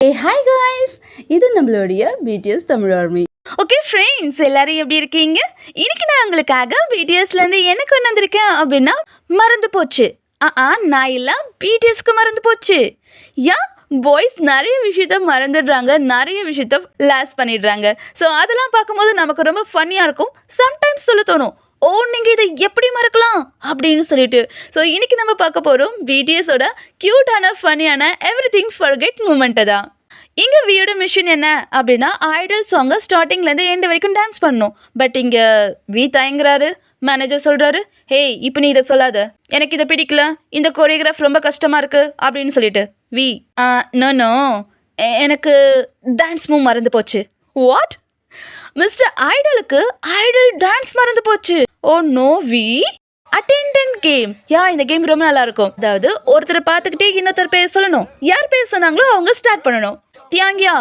Hi guys, இது நம்மளுடைய BTS Tamil army. Okay friends, எல்லாரும் எப்படி இருக்கீங்க? இன்னைக்கு நான் உங்களுக்காக பிடிஎஸ்லேருந்து என்ன கொண்டு வந்திருக்கேன் அப்படின்னா, மறந்து போச்சு. நான் எல்லாம் பிடிஎஸ்க்கு மறந்து போச்சு. பாய்ஸ் நிறைய விஷயத்த மறந்துடுறாங்க, நிறைய விஷயத்த லாஸ் பண்ணிடுறாங்க. ஸோ அதெல்லாம் பார்க்கும்போது நமக்கு ரொம்ப ஃபன்னியாக இருக்கும். சம்டைம்ஸ் சொல்ல தோணும், நீங்கள் இதை எப்படி மறக்கலாம் அப்படின்னு சொல்லிட்டு. ஸோ இன்றைக்கி நம்ம பார்க்க போகிறோம் பிடிஎஸோட க்யூட்டான ஃபன்னியான எவ்ரி திங் ஃபர்கெட் மூமெண்ட்டை தான். இங்கே வியோட மிஷின் என்ன அப்படின்னா, ஐடல் சாங்கை ஸ்டார்டிங்லேருந்து எண்டு வரைக்கும் டான்ஸ் பண்ணணும். பட் இங்கே தயங்குறாரு. மேனேஜர் சொல்கிறாரு, இப்போ நீ இதை சொல்லாத, எனக்கு இதை பிடிக்கல, இந்த கொரியோகிராஃப் ரொம்ப கஷ்டமாக இருக்குது அப்படின்னு சொல்லிட்டு. நோ எனக்கு டான்ஸ் மூவ் மறந்து போச்சு. வாட்? மிஸ்டர் ஐடலுக்கு ஐடல் டான்ஸ் மறந்து போச்சு. Oh no attendant game. இந்த கேம் ரொம்ப நல்லா இருக்கும். அதாவது ஒருத்தரை பார்த்துக்கிட்டே இன்னொருத்தர் பேர் சொல்லணும். யார் பேர் சொன்னாங்களோ அவங்க ஸ்டார்ட் பண்ணணும். தியாங்கியா,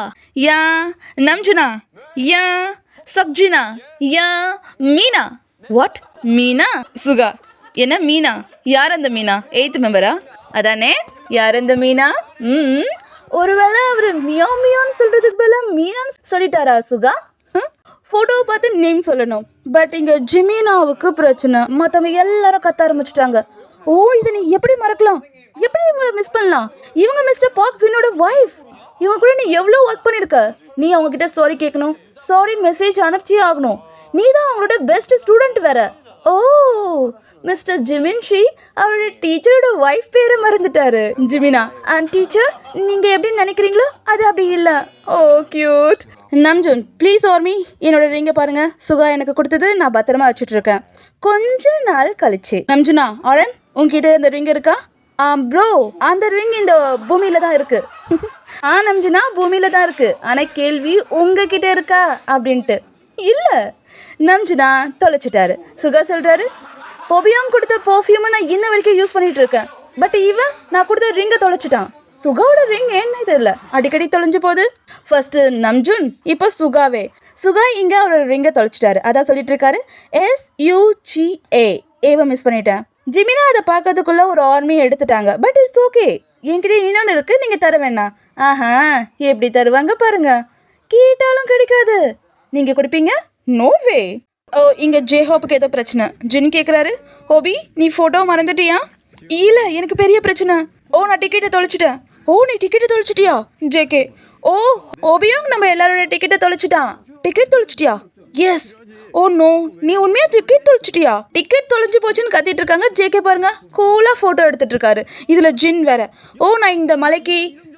யா நம்ஜுனா, யா சக்ஜினா, யா மீனா. வாட்? மீனா? சுகா. என்ன மீனா? யார் அந்த மீனா? 8th மெம்பரா? அதானே, யார் அந்த மீனா? ஒருவேளை அவர் மியோ மியோன்னு சொல்றதுக்கு பதிலா மீனான்னு சொல்லிட்டாரா சுகா? ஃபோட்டோவை பார்த்து நேம் சொல்லணும். பட் இங்கே ஜிமினாவுக்கு பிரச்சனை. மற்றவங்க எல்லாரும் கத்த ஆரம்பிச்சிட்டாங்க. இதை நீ எப்படி மறக்கலாம்? எப்படி இவங்களை மிஸ் பண்ணலாம்? இவங்க மிஸ்டர் பாக்ஸினோட வைஃப். இவங்க கூட நீ எவ்வளோ ஒர்க் பண்ணியிருக்க. நீ அவங்கக்கிட்ட சாரி கேட்கணும், சாரி மெசேஜ் அனுப்பிச்சே ஆகணும். நீ தான் அவங்களோட பெஸ்ட் ஸ்டூடெண்ட் வேற. மிஸ்டர் ஜிமின்ஷி அவரோட டீச்சரோட ஒய்ஃப் பேரை மறந்துட்டாரு. ஜிமினா அண்ட் டீச்சர், நீங்கள் எப்படி நினைக்கிறீங்களோ அது அப்படி இல்லை. கியூட். நம்ஜுன் ப்ளீஸ் ஆர்மி, என்னோட ரிங்கை பாருங்க. சுகா எனக்கு கொடுத்தது, நான் பத்திரமா வச்சுட்டு இருக்கேன். கொஞ்ச நாள் கழிச்சு. நம்ஜுனா ஆரன், உங்ககிட்ட இந்த ரிங் இருக்கா? ப்ரோ, அந்த ரிங் இந்த பூமியில தான் இருக்கு. நம்ஜுனா பூமியில தான் இருக்கு. ஆனால் கேள்வி உங்ககிட்ட இருக்கா அப்படின்ட்டு. இல்லை, நம்ஜுனா தொலைச்சிட்டாரு. சுகா சொல்றாரு, ஒபியாங் கொடுத்த பர்ஃப்யூமை நான் இன்ன வரைக்கும் யூஸ் பண்ணிட்டு இருக்கேன். பட் இவன் நான் கொடுத்த ரிங்கை தொலைச்சிட்டான். சுகாவோட ரிங் என்ன தெரியல, அடிக்கடி தொலைஞ்சு போகுது. ஃபர்ஸ்ட் நம்ஜுன், இப்போ சுகாவே. சுகா இங்கே அவரோட ரிங்கை தொலைச்சிட்டாரு. அதான் சொல்லிட்டு இருக்காரு. SUGA ஏவை மிஸ் பண்ணிட்டேன். ஜிமினா அதை பார்க்கறதுக்குள்ள ஒரு ஆர்மி எடுத்துட்டாங்க. பட் இட்ஸ் ஓகே, என்கிட்ட இன்னொன்று இருக்கு, நீங்கள் தர வேணாம். எப்படி தருவாங்க பாருங்க. கேட்டாலும் கிடைக்காது. நீங்கள் கொடுப்பீங்க? நோவே. இங்கே ஜேஹோப்புக்கு ஏதோ பிரச்சனை. ஜின் கேட்குறாரு, ஹோபி நீ ஃபோட்டோ மறந்துட்டியா? இல்லை, எனக்கு பெரிய பிரச்சனை. நான் டிக்கெட்டை தொலைச்சிட்டேன். நீ டிக்கெட்டை தொலைச்சிட்டியா? ஜேகே, ஓபியும் நம்ம எல்லாரோட டிக்கெட்டை தொலைச்சிட்டான். டிக்கெட் தொலைச்சிட்டியா? எஸ். நோ, நீ உண்மையா டிக்கெட் தொலைச்சிட்டியா? டிக்கெட் தொலைஞ்சு போச்சுன்னு கத்திட்டு இருக்காங்க. ஜேகே பாருங்க, கூலாக ஃபோட்டோ எடுத்துட்டு இருக்காரு. இதில் ஜின் வேற. நான் இந்த மலைக்கு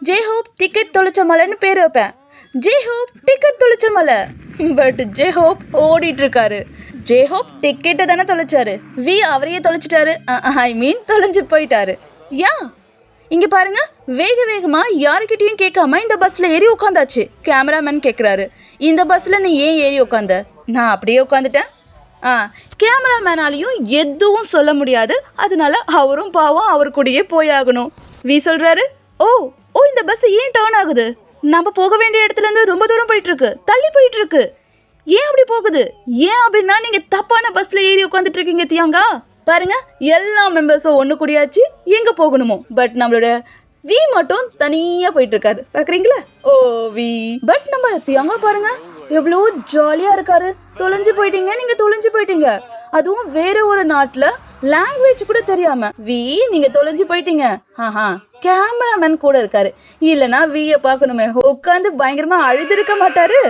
ஜேஹோப் டிக்கெட் தொலைச்ச மலைன்னு பேர் வைப்பேன். ஜேஹோப் டிக்கெட் தொலைச்ச மலை. பட் ஜேஹோப் ஓடிட்டு இருக்காரு. ஜேஹோப் டிக்கெட்டை தானே தொலைச்சாரு. அவரையே தொலைச்சிட்டாரு. தொலைஞ்சு போயிட்டாரு. இங்க பாருங்க, வேக வேகமா யாருக்கிட்டையும் கேட்காம இந்த பஸ்ல ஏறி உட்காந்தாச்சு. கேமராமேன் கேட்குறாரு, இந்த பஸ்ல நீ ஏன் ஏறி உட்காந்த? நான் அப்படியே உட்காந்துட்டேன். கேமராமேனாலையும் எதுவும் சொல்ல முடியாது. அதனால அவரும் பாவம் அவர் கூடயே போயாகணும். சொல்றாரு, இந்த பஸ் ஏன் டர்ன் ஆகுது? நம்ம போக வேண்டிய இடத்துல இருந்து ரொம்ப தூரம் போயிட்டு இருக்கு, தள்ளி போயிட்டு இருக்கு. ஏன் அப்படி போகுது? ஏன் அப்படின்னா நீங்க தப்பான பஸ்ல ஏறி உட்காந்துட்டு இருக்கீங்க தியாங்கா. பாருங்க, எல்லா மெம்பர்ஸும் ஒன்று கூடியாச்சு எங்க போகணுமோ. பட் நம்மளோட மட்டும் தனியா போயிட்டு இருக்காரு. பாக்குறீங்களா? பட் நம்ம தியாங்கா பாருங்க எவ்வளோ ஜாலியா இருக்காரு. தொலைஞ்சு போயிட்டீங்க, நீங்க தொலைஞ்சு போயிட்டீங்க. அதுவும் வேற ஒரு நாட்டுல லாங்குவேஜ் கூட தெரியாம. நீங்க தொலைஞ்சு போயிட்டீங்க. கேமராமேன் கூட இருக்காரு. இல்லைன்னா வியை பார்க்கணுமே, உட்காந்து பயங்கரமா அழுதுருக்க மாட்டாரு.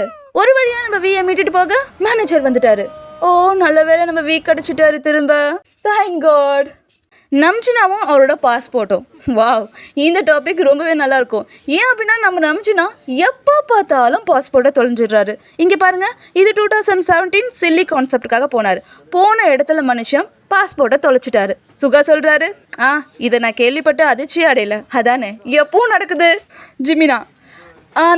ஒரு வழியா நம்ம வியை மீட்டுட்டு போக மேனேஜர் வந்துட்டாரு. நல்ல வேளை நம்ம கிடைச்சிட்டாரு திரும்ப. Thank God. நம்ஜுனாவும் அவரோட பாஸ்போர்ட்டும். இந்த டாபிக் ரொம்பவே நல்லா இருக்கும். ஏன் அப்படின்னா நம்ம நம்ஜுனா எப்போ பார்த்தாலும் பாஸ்போர்ட்டை தொலைஞ்சிடுறாரு. இங்கே பாருங்க, இது 2017 சில்லி கான்செப்டுக்காக போனார். போன இடத்துல மனுஷன் பாஸ்போர்ட்டை தொலைச்சிட்டாரு. சுகா சொல்கிறாரு, இதை நான் கேள்விப்பட்டு அதிர்ச்சி அடையலை. அதானே எப்பவும் நடக்குது. ஜிமினா,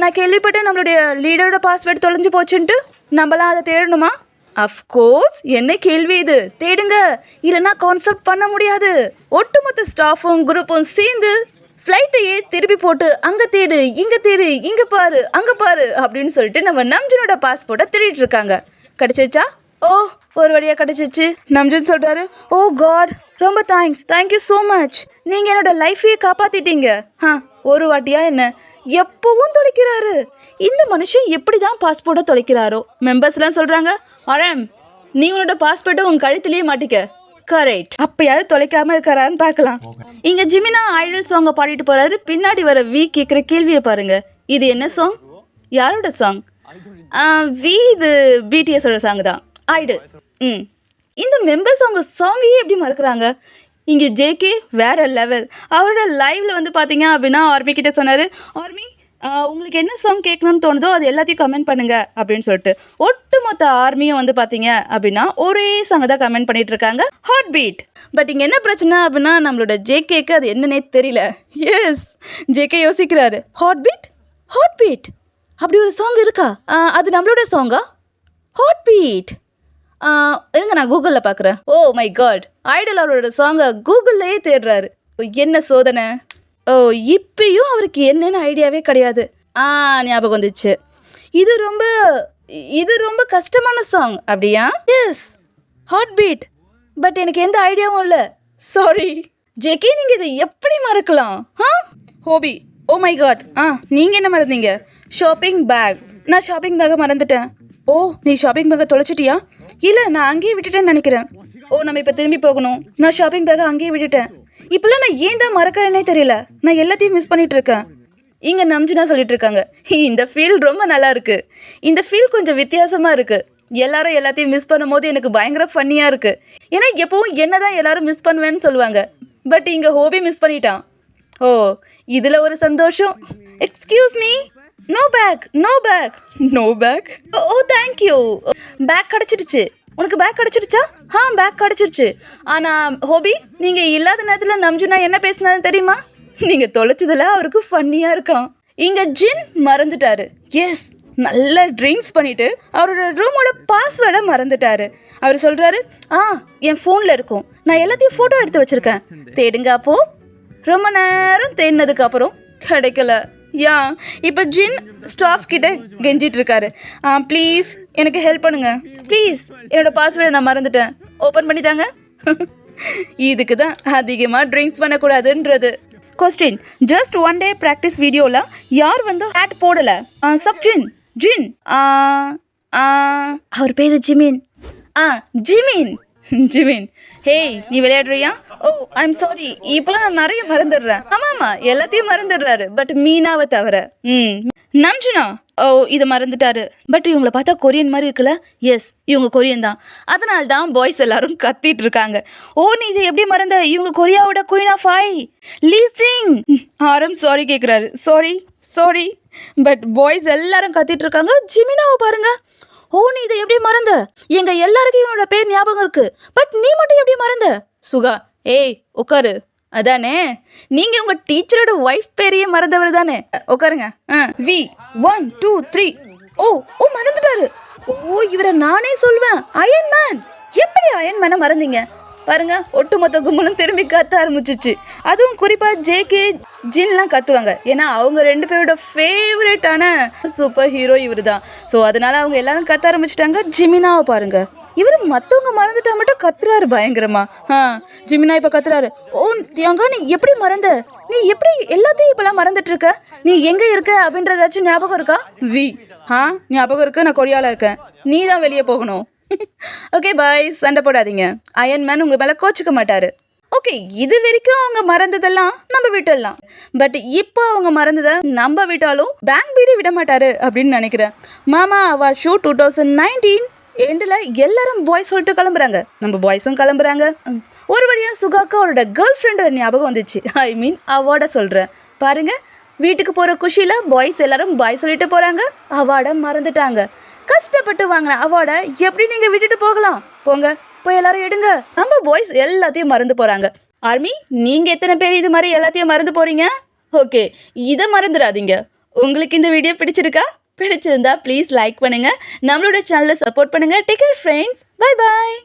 நான் கேள்விப்பட்டேன் நம்மளுடைய லீடரோட பாஸ்வேர்டு தொலைஞ்சு போச்சுன்ட்டு. நம்மளாம் அதை தேடணுமா? அஃப்கோர்ஸ். என்ன கேள்வி இது? தேடுங்க, இல்லைன்னா கான்செப்ட் பண்ண முடியாது. ஒட்டுமொத்த ஸ்டாஃபும் குரூப்பும் சேர்ந்து ஃப்ளைட்டையே திருப்பி போட்டு அங்கே தேடு, இங்கே தேடு, இங்கே பாரு, அங்கே பாரு அப்படின்னு சொல்லிட்டு நம்ம நம்ஜுனோட பாஸ்போர்ட்டை திருடிட்டு இருக்காங்க. கிடைச்சிச்சா? ஒரு வழியாக கிடைச்சிச்சு. நம்ஜுன் சொல்கிறாரு, காட் ரொம்ப தேங்க்யூ ஸோ மச். நீங்கள் என்னோட லைஃபையே காப்பாற்றிட்டீங்க. ஒரு வாட்டியா என்ன எப்பவும் தொலைக்கிறாரு. இந்த மனுஷன் எப்படி தான் பாஸ்போர்ட்டை தொலைக்கிறாரோ. மெம்பர்ஸ்லாம் சொல்கிறாங்க, ஆரம் நீ உன்னோட பாஸ்போர்ட்டை உன் கழுத்துலேயே மாட்டிக்க. கரெக்ட். அப்பயாவது தொலைக்காமல் இருக்காரான்னு பார்க்கலாம். இங்கே ஜிமினா ஐடல் சாங்கை பாடிட்டு போகிறாரு. பின்னாடி வர வி கேட்குற கேள்வியை பாருங்க. இது என்ன சாங்? யாரோட சாங்? வி இது பிடிஎஸோட சாங் தான். ஐடல். இந்த மெம்பர்ஸ் அவங்க சாங்கையே எப்படி மறக்கிறாங்க? இங்கே ஜேகே வேற லெவல். அவரோட லைவ்ல வந்து பார்த்தீங்க அப்படின்னா ஆர்மி கிட்ட சொன்னார், ஆர்மி உங்களுக்கு என்ன சாங் கேட்கணும்னு தோணுதோ அது எல்லாத்தையும் கமெண்ட் பண்ணுங்க அப்படின்னு சொல்லிட்டு ஒட்டுமொத்த ஆர்மியும் வந்து பார்த்தீங்க அப்படின்னா ஒரே சாங்கை தான் கமெண்ட் பண்ணிட்டு இருக்காங்க, ஹார்ட் பீட். பட் இங்கே என்ன பிரச்சனை அப்படின்னா நம்மளோட ஜேகேக்கு அது என்னன்னே தெரியல. எஸ், ஜேகே யோசிக்கிறாரு, ஹார்ட் பீட் ஹார்ட் பீட் அப்படி ஒரு சாங் இருக்கா? அது நம்மளோட சாங்கா? ஹார்ட் பீட் இருங்க நான் கூகுளில் பார்க்குறேன். ஓ மை காட், ஐடல் அவரோட சாங்கை கூகுள்லேயே தேடுறாரு. என்ன சோதனை! ஓ இப்பயும் அவருக்கு என்னென்னு ஐடியாவே கிடையாது. ஞாபகம் வந்துச்சு. இது ரொம்ப கஷ்டமான சாங் அப்படியா? S, heart beat. பட் எனக்கு எந்த ஐடியாவும் இல்லை. சாரி ஜேகே, நீங்கள் இதை எப்படி மறக்கலாம்? ஹோபி, ஓ மை காட். நீங்கள் என்ன மறந்தீங்க? Shopping bag. நான் ஷாப்பிங் பேக்கை மறந்துட்டேன். ஓ நீ ஷாப்பிங் பேக்கை தொலைச்சிட்டியா? இல்லை, நான் அங்கேயே விட்டுட்டேன்னு நினைக்கிறேன். ஓ நம்ம இப்போ திரும்பி போகணும். நான் ஷாப்பிங் பேக்கை அங்கேயே விட்டுட்டேன். இப்போல்லாம் நான் ஏன் தான் மறக்கிறேனே தெரியல. நான் எல்லாத்தையும் மிஸ் பண்ணிட்டு இருக்கேன். இங்கே நம்ஜினா சொல்லிட்டு இருக்காங்க, இந்த ஃபீல் ரொம்ப நல்லா இருக்கு. இந்த ஃபீல் கொஞ்சம் வித்தியாசமாக இருக்கு. எல்லாரும் எல்லாத்தையும் மிஸ் பண்ணும்போது எனக்கு பயங்கர ஃபன்னியாக இருக்கு. ஏன்னா எப்பவும் என்ன தான் எல்லாரும் மிஸ் பண்ணுவேன்னு சொல்லுவாங்க. பட் இங்கே ஹோபி மிஸ் பண்ணிட்டான். ஓ இதில் ஒரு சந்தோஷம். Excuse me, no bag no bag no bag. Oh thank you. Bag கிடச்சிடுச்சு. உனக்கு பேக் கிடச்சிருச்சா? பேக் கிடச்சிருச்சு. ஆனால் ஹோபி, நீங்கள் இல்லாத நேரத்தில் நம்ஜுனா என்ன பேசினான்னு தெரியுமா? நீங்கள் தொலைச்சதில் அவருக்கு ஃபன்னியாக இருக்கான். இங்கே ஜின் மறந்துட்டாரு. எஸ், நல்லா ட்ரிங்க்ஸ் பண்ணிவிட்டு அவரோட ரூமோட பாஸ்வேர்டை மறந்துட்டாரு. அவர் சொல்கிறாரு, என் ஃபோனில் இருக்கும், நான் எல்லாத்தையும் ஃபோட்டோ எடுத்து வச்சுருக்கேன், தேடுங்க. அப்போது ரொம்ப நேரம் தேடினதுக்கு அப்புறம் கிடைக்கல. இப்போ ஜின் ஸ்டாஃப் கிட்ட கெஞ்சிட்டு இருக்காரு, ப்ளீஸ் எனக்கு ஹெல்ப் பண்ணுங்க, ப்ளீஸ் என்னோட பாஸ்வேர்டை நான் மறந்துட்டேன், ஓப்பன் பண்ணி தாங்க. இதுக்கு தான் அதிகமாக ட்ரிங்க்ஸ் பண்ணக்கூடாதுன்றது. Question, just one day practice வீடியோவில் யார் வந்து ஹேட் போடலை? சப்ஜின் ஜின். அவர் பேர் ஜிமின். Jimin Jimin. ஹேய் நீ விளையாடுறியா? ஓ ஐம் சாரி, இப்போலாம் நான் நிறைய மறந்துடுறேன். ஆமாம் எல்லாத்தையும் மறந்துடுறாரு, பட் மீனாவை தவிர. நம்ஜுனா, ஓ இதை மறந்துட்டாரு. பட் இவங்களை பார்த்தா கொரியன் மாதிரி இருக்குல்ல? எஸ், இவங்க கொரியன் தான். அதனால தான் பாய்ஸ் எல்லாரும் கத்திட்டு இருக்காங்க. ஓ நீ இதை எப்படி மறந்த? இவங்க கொரியாவோட குயின் ஆஃப் ஐ லீசிங். ஆரம் சாரி கேட்குறாரு. சாரி பட் பாய்ஸ் எல்லாரும் கத்திட்டு இருக்காங்க. ஜிமினாவை பாருங்க. ஓ நீ இதை எப்படி மறந்த? எங்க எல்லாருக்கும் இவனோட பேர் ஞாபகம் இருக்கு, பட் நீ மட்டும் எப்படி மறந்த? சுகா, ஏய் உட்காரு. அதானே, நீங்க உங்க டீச்சரோட ஒய்ஃப் பேரையே மறந்தவர் தானே? உட்காருங்க. வி 1 2 3. ஓ மறந்துட்டாரு. ஓ இவரை நானே சொல்வேன், அயன் மேன். எப்படி அயன் மேனை மறந்தீங்க? பாருங்க, ஒட்டுமொத்த கும்பலும் திரும்பி கத்த ஆரம்பிச்சிச்சு. அதுவும் குறிப்பாக ஜேகே ஜின்லாம் கத்துவாங்க. ஏன்னா அவங்க ரெண்டு பேரோட ஃபேவரட்டான சூப்பர் ஹீரோ இவர் தான். ஸோ அதனால அவங்க எல்லாரும் கத்த ஆரம்பிச்சிட்டாங்க. ஜிமினாவை பாருங்க, இவர் மற்றவங்க மறந்துட்டா மட்டும் கத்துறாரு பயங்கரமா. ஜிமினா இப்போ கத்துறாரு. ஓ தியாங்கா, நீ எப்படி மறந்த? நீ எப்படி எல்லாத்தையும் இப்பெல்லாம் மறந்துட்டு இருக்க? நீ எங்கே இருக்க அப்படின்றதாச்சும் ஞாபகம் இருக்கா? வி ஞாபகம் இருக்கு, நான் கொரியாவில் இருக்கேன், நீ தான் வெளியே போகணும். ஓகே பாய், சண்டை போடாதீங்க. அயன் மேன் உங்க மேலே கோச்சிக்க மாட்டாரு. ஓகே, இது வரைக்கும் அவங்க மறந்ததெல்லாம் நம்ம விட்டுடலாம். பட் இப்போ அவங்க மறந்ததை நம்ம விட்டாலும் பேங்க் பீடி விட மாட்டாரு அப்படின்னு நினைக்கிறேன். மாமா அவார்ட் ஷோ 2019 எண்டில் எல்லாரும் பாய்ஸ் சொல்லிட்டு கிளம்புறாங்க. நம்ம பாய்ஸும் கிளம்புறாங்க. ஒரு வழியாக சுகாக்கு அவரோட கேர்ள் ஃப்ரெண்டோட ஞாபகம் வந்துச்சு. ஐ மீன் அவார்டை சொல்கிறேன். பாருங்க, வீட்டுக்கு போகிற குஷியில் பாய்ஸ் எல்லாரும் பாய் சொல்லிட்டு போகிறாங்க. அவார்டை மறந்துட்டாங்க. கஷ்டப்பட்டு வாங்கின அவார்டை எப்படி நீங்கள் விட்டுட்டு போகலாம்? போங்க, போய் எல்லாரும் எடுங்க. நம்ம பாய்ஸ் எல்லாத்தையும் மறந்து போகிறாங்க. ஆர்மி, நீங்கள் எத்தனை பேர் இது மாதிரி எல்லாத்தையும் மறந்து போகிறீங்க? ஓகே, இதை மறந்துடாதீங்க. உங்களுக்கு இந்த வீடியோ பிடிச்சிருந்தா ப்ளீஸ் லைக் பண்ணுங்கள். நம்மளோட சேனலை சப்போர்ட் பண்ணுங்கள். Take care friends. Bye bye.